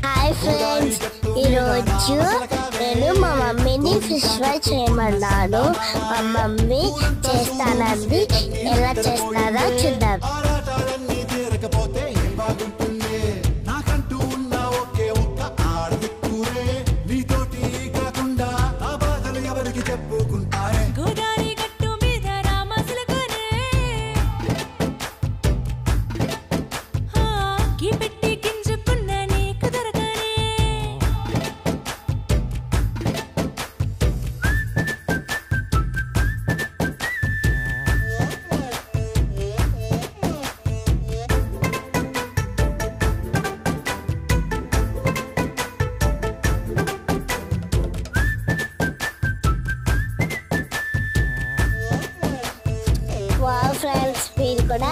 Hi friends, ఈరోజు నేను మా మమ్మీని ఫిష్ ఫ్రై చేయమన్నాను. మా మమ్మీ చేస్తానంది. ఎలా చేస్తారో చూద్దాం. ఫ్రెండ్స్, మీరు కూడా